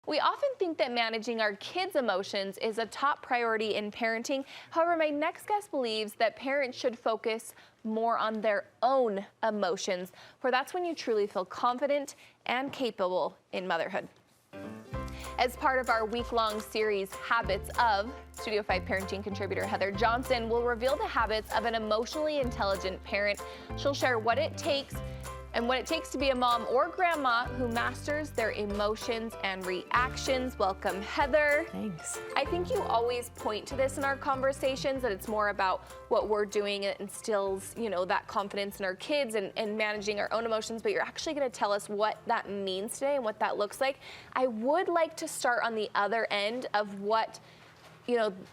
We often think that managing our kids' emotions is a top priority in parenting. However, my next guest believes that parents should focus more on their own emotions, for that's when you truly feel confident and capable in motherhood. As part of our week-long series, Habits of, Studio 5 parenting contributor Heather Johnson will reveal the habits of an emotionally intelligent parent. She'll share what it takes to be a mom or grandma who masters their emotions and reactions. Welcome, Heather. Thanks. I think you always point to this in our conversations, that it's more about what we're doing. It instills, that confidence in our kids and managing our own emotions, but you're actually going to tell us what that means today and what that looks like. I would like to start on the other end of what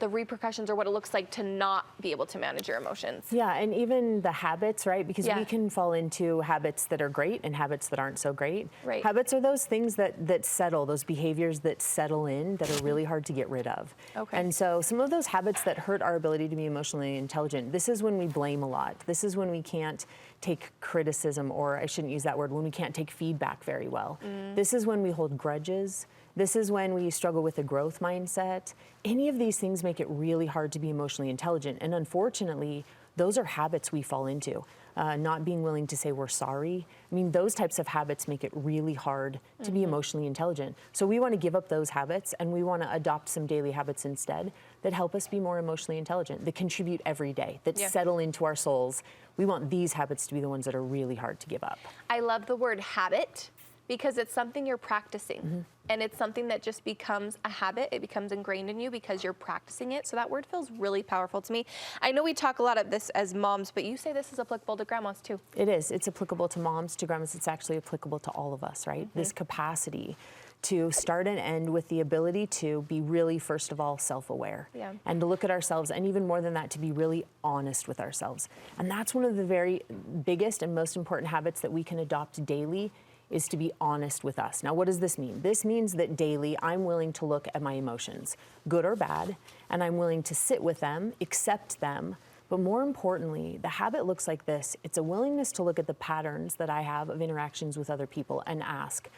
the repercussions or what it looks like to not be able to manage your emotions. Yeah, and even the habits, right? Because we can fall into habits that are great and habits that aren't so great. Right. Habits are those things that settle, those behaviors that settle in, that are really hard to get rid of. Okay. And so some of those habits that hurt our ability to be emotionally intelligent, this is when we blame a lot. This is when we can't take criticism, or I shouldn't use that word, when we can't take feedback very well. This is when we hold grudges. This is when we struggle with a growth mindset. Any of these things make it really hard to be emotionally intelligent. And unfortunately, those are habits we fall into. Not being willing to say we're sorry. I mean, those types of habits make it really hard to be emotionally intelligent. So we want to give up those habits, and we want to adopt some daily habits instead that help us be more emotionally intelligent, that contribute every day, that settle into our souls. We want these habits to be the ones that are really hard to give up. I love the word habit, because it's something you're practicing. And it's something that just becomes a habit. It becomes ingrained in you because you're practicing it. So that word feels really powerful to me. I know we talk a lot of this as moms, but you say this is applicable to grandmas too. It is. It's applicable to moms, to grandmas. It's actually applicable to all of us, right? This capacity to start and end with the ability to be really, first of all, self-aware. And to look at ourselves, and even more than that, to be really honest with ourselves. And that's one of the very biggest and most important habits that we can adopt daily, is to be honest with us. Now, what does this mean? This means that daily I'm willing to look at my emotions, good or bad, and I'm willing to sit with them, accept them. But more importantly, the habit looks like this. It's a willingness to look at the patterns that I have of interactions with other people and ask,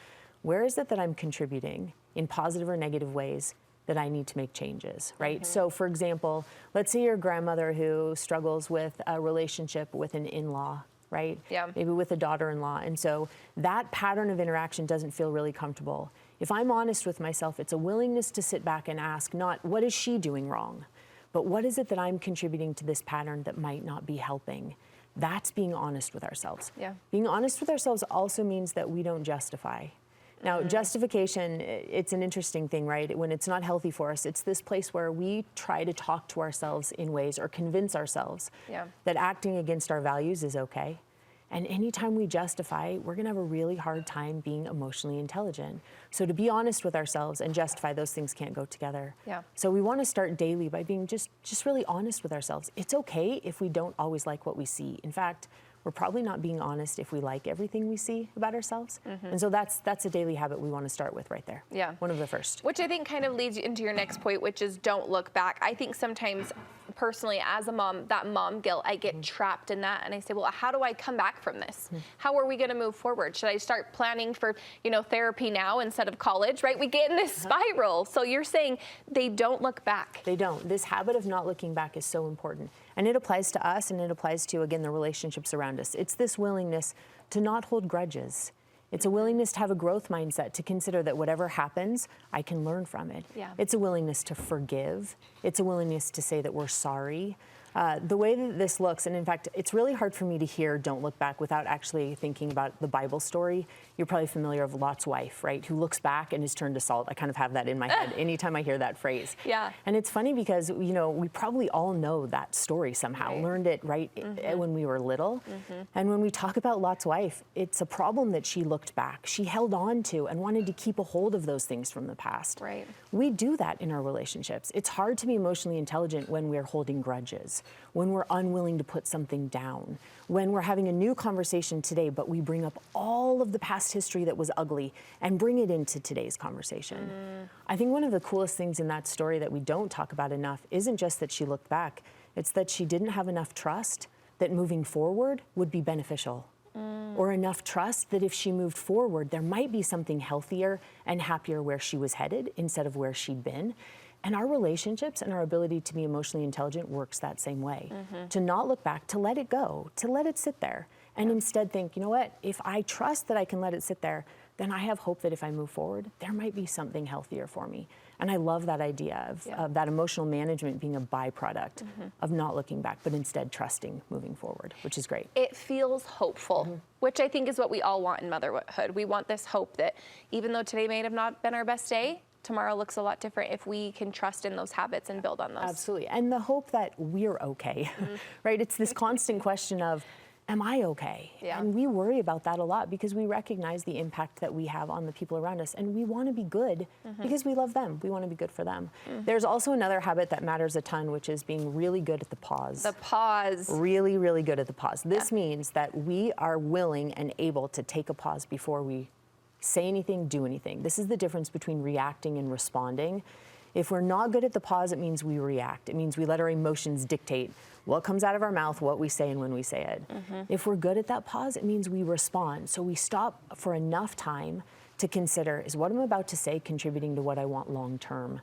where is it that I'm contributing in positive or negative ways that I need to make changes, right? So for example, let's say you're a grandmother who struggles with a relationship with an in-law, right? Maybe with a daughter-in-law. And so that pattern of interaction doesn't feel really comfortable. If I'm honest with myself, it's a willingness to sit back and ask, not what is she doing wrong, but what is it that I'm contributing to this pattern that might not be helping? That's being honest with ourselves. Being honest with ourselves also means that we don't justify. Now, justification, it's an interesting thing, right? When it's not healthy for us, it's this place where we try to talk to ourselves in ways, or convince ourselves that acting against our values is okay. And anytime we justify, we're gonna have a really hard time being emotionally intelligent. So to be honest with ourselves and justify, those things can't go together. So we wanna start daily by being just really honest with ourselves. It's okay if we don't always like what we see. In fact, we're probably not being honest if we like everything we see about ourselves. And so that's a daily habit we want to start with right there. One of the first. Which I think kind of leads you into your next point, which is don't look back. I think sometimes, personally, as a mom, that mom guilt, I get trapped in that, and I say, well, how do I come back from this? How are we going to move forward? Should I start planning for, therapy now instead of college, right? We get in this spiral. So you're saying they don't look back. They don't. This habit of not looking back is so important. And it applies to us, and it applies to, again, the relationships around us. It's this willingness to not hold grudges. It's a willingness to have a growth mindset, to consider that whatever happens, I can learn from it. It's a willingness to forgive. It's a willingness to say that we're sorry. The way that this looks, and in fact, it's really hard for me to hear "don't look back" without actually thinking about the Bible story. You're probably familiar of Lot's wife, right? Who looks back and is turned to salt. I kind of have that in my head anytime I hear that phrase. And it's funny because, we probably all know that story somehow, learned it when we were little. And when we talk about Lot's wife, it's a problem that she looked back. She held on to and wanted to keep a hold of those things from the past. We do that in our relationships. It's hard to be emotionally intelligent when we're holding grudges, when we're unwilling to put something down, when we're having a new conversation today, but we bring up all of the past history that was ugly and bring it into today's conversation. I think one of the coolest things in that story that we don't talk about enough isn't just that she looked back, it's that she didn't have enough trust that moving forward would be beneficial or enough trust that if she moved forward, there might be something healthier and happier where she was headed instead of where she'd been. And our relationships and our ability to be emotionally intelligent works that same way. To not look back, to let it go, to let it sit there, and instead think, you know what, if I trust that I can let it sit there, then I have hope that if I move forward, there might be something healthier for me. And I love that idea of that emotional management being a byproduct of not looking back, but instead trusting moving forward, which is great. It feels hopeful, which I think is what we all want in motherhood. We want this hope that even though today may have not been our best day, tomorrow looks a lot different if we can trust in those habits and build on those. Absolutely. And the hope that we're okay, right? It's this constant question of, am I okay? Yeah. And we worry about that a lot because we recognize the impact that we have on the people around us, and we want to be good because we love them. We want to be good for them. There's also another habit that matters a ton, which is being really good at the pause. The pause. Really, really good at the pause. This means that we are willing and able to take a pause before we say anything, do anything. This is the difference between reacting and responding. If we're not good at the pause, it means we react. It means we let our emotions dictate what comes out of our mouth, what we say, and when we say it. If we're good at that pause, it means we respond. So we stop for enough time to consider, is what I'm about to say contributing to what I want long term?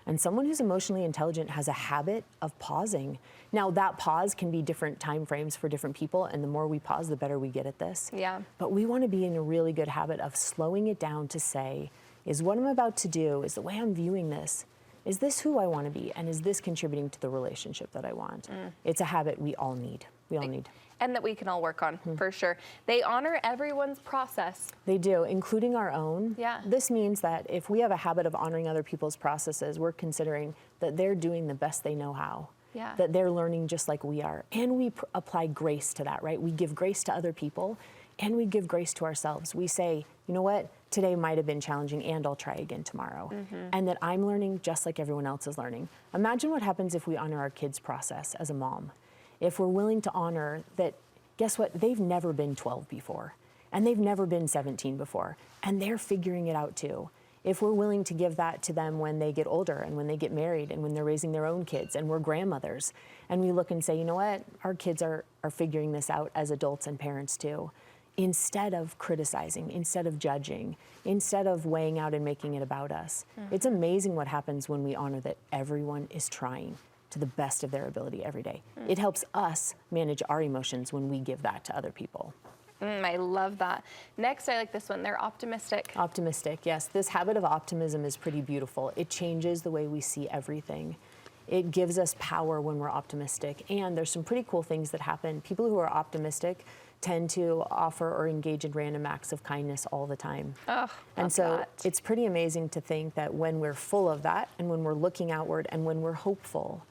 And someone who's emotionally intelligent has a habit of pausing. Now, that pause can be different time frames for different people, and the more we pause, the better we get at this. Yeah. But we want to be in a really good habit of slowing it down to say, is what I'm about to do, is the way I'm viewing this, is this who I want to be? And is this contributing to the relationship that I want? It's a habit we all need. We all need. And that we can all work on, for sure. They honor everyone's process. They do, including our own. Yeah. This means that if we have a habit of honoring other people's processes, we're considering that they're doing the best they know how. Yeah. That they're learning just like we are. And we apply grace to that, right? We give grace to other people, and we give grace to ourselves. We say, you know what? Today might have been challenging, and I'll try again tomorrow. And that I'm learning just like everyone else is learning. Imagine what happens if we honor our kids' process as a mom. If we're willing to honor that, guess what? They've never been 12 before, and they've never been 17 before, and they're figuring it out too. If we're willing to give that to them when they get older and when they get married and when they're raising their own kids and we're grandmothers, and we look and say, you know what? Our kids are figuring this out as adults and parents too. Instead of criticizing, instead of judging, instead of weighing out and making it about us. It's amazing what happens when we honor that everyone is trying to the best of their ability every day. It helps us manage our emotions when we give that to other people. I love that. Next, I like this one. They're optimistic. Optimistic, yes. This habit of optimism is pretty beautiful. It changes the way we see everything. It gives us power when we're optimistic. And there's some pretty cool things that happen. People who are optimistic tend to offer or engage in random acts of kindness all the time. Oh, and so it's pretty amazing to think that when we're full of that and when we're looking outward and when we're hopeful,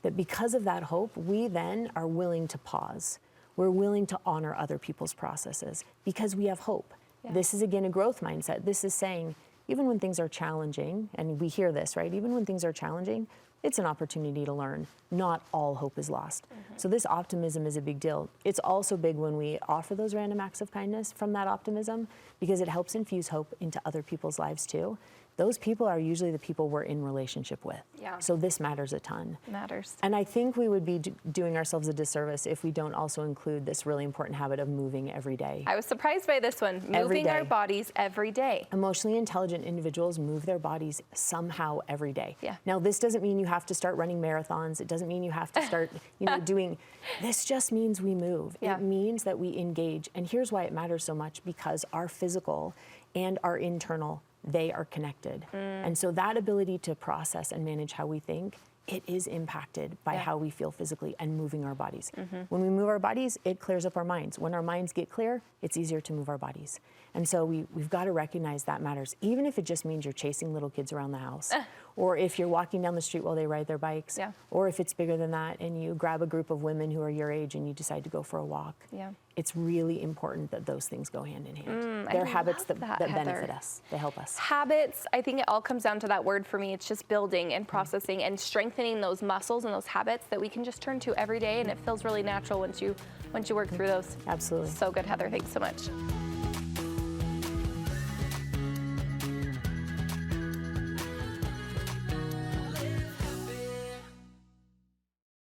that because of that hope, we then are willing to pause. We're willing to honor other people's processes because we have hope. Yeah. This is, again, a growth mindset. This is saying, even when things are challenging, and we hear this, right? Even when things are challenging, it's an opportunity to learn. Not all hope is lost. So this optimism is a big deal. It's also big when we offer those random acts of kindness from that optimism because it helps infuse hope into other people's lives too. Those people are usually the people we're in relationship with. Yeah. So this matters a ton. Matters. And I think we would be doing ourselves a disservice if we don't also include this really important habit of moving every day. I was surprised by this one. Moving our bodies every day. Emotionally intelligent individuals move their bodies somehow every day. Yeah. Now, this doesn't mean you have to start running marathons. It doesn't mean you have to start, doing, this just means we move. Yeah. It means that we engage. And here's why it matters so much, because our physical and our internal, they are connected. And so that ability to process and manage how we think, it is impacted by how we feel physically and moving our bodies. When we move our bodies, it clears up our minds. When our minds get clear, it's easier to move our bodies. And so we've got to recognize that matters, even if it just means you're chasing little kids around the house, or if you're walking down the street while they ride their bikes, or if it's bigger than that and you grab a group of women who are your age and you decide to go for a walk. It's really important that those things go hand in hand. They're habits that benefit us. They help us. Habits, I think it all comes down to that word for me. It's just building and processing and strengthening those muscles and those habits that we can just turn to every day, and it feels really natural once you work through those. Absolutely. So good, Heather. Thanks so much.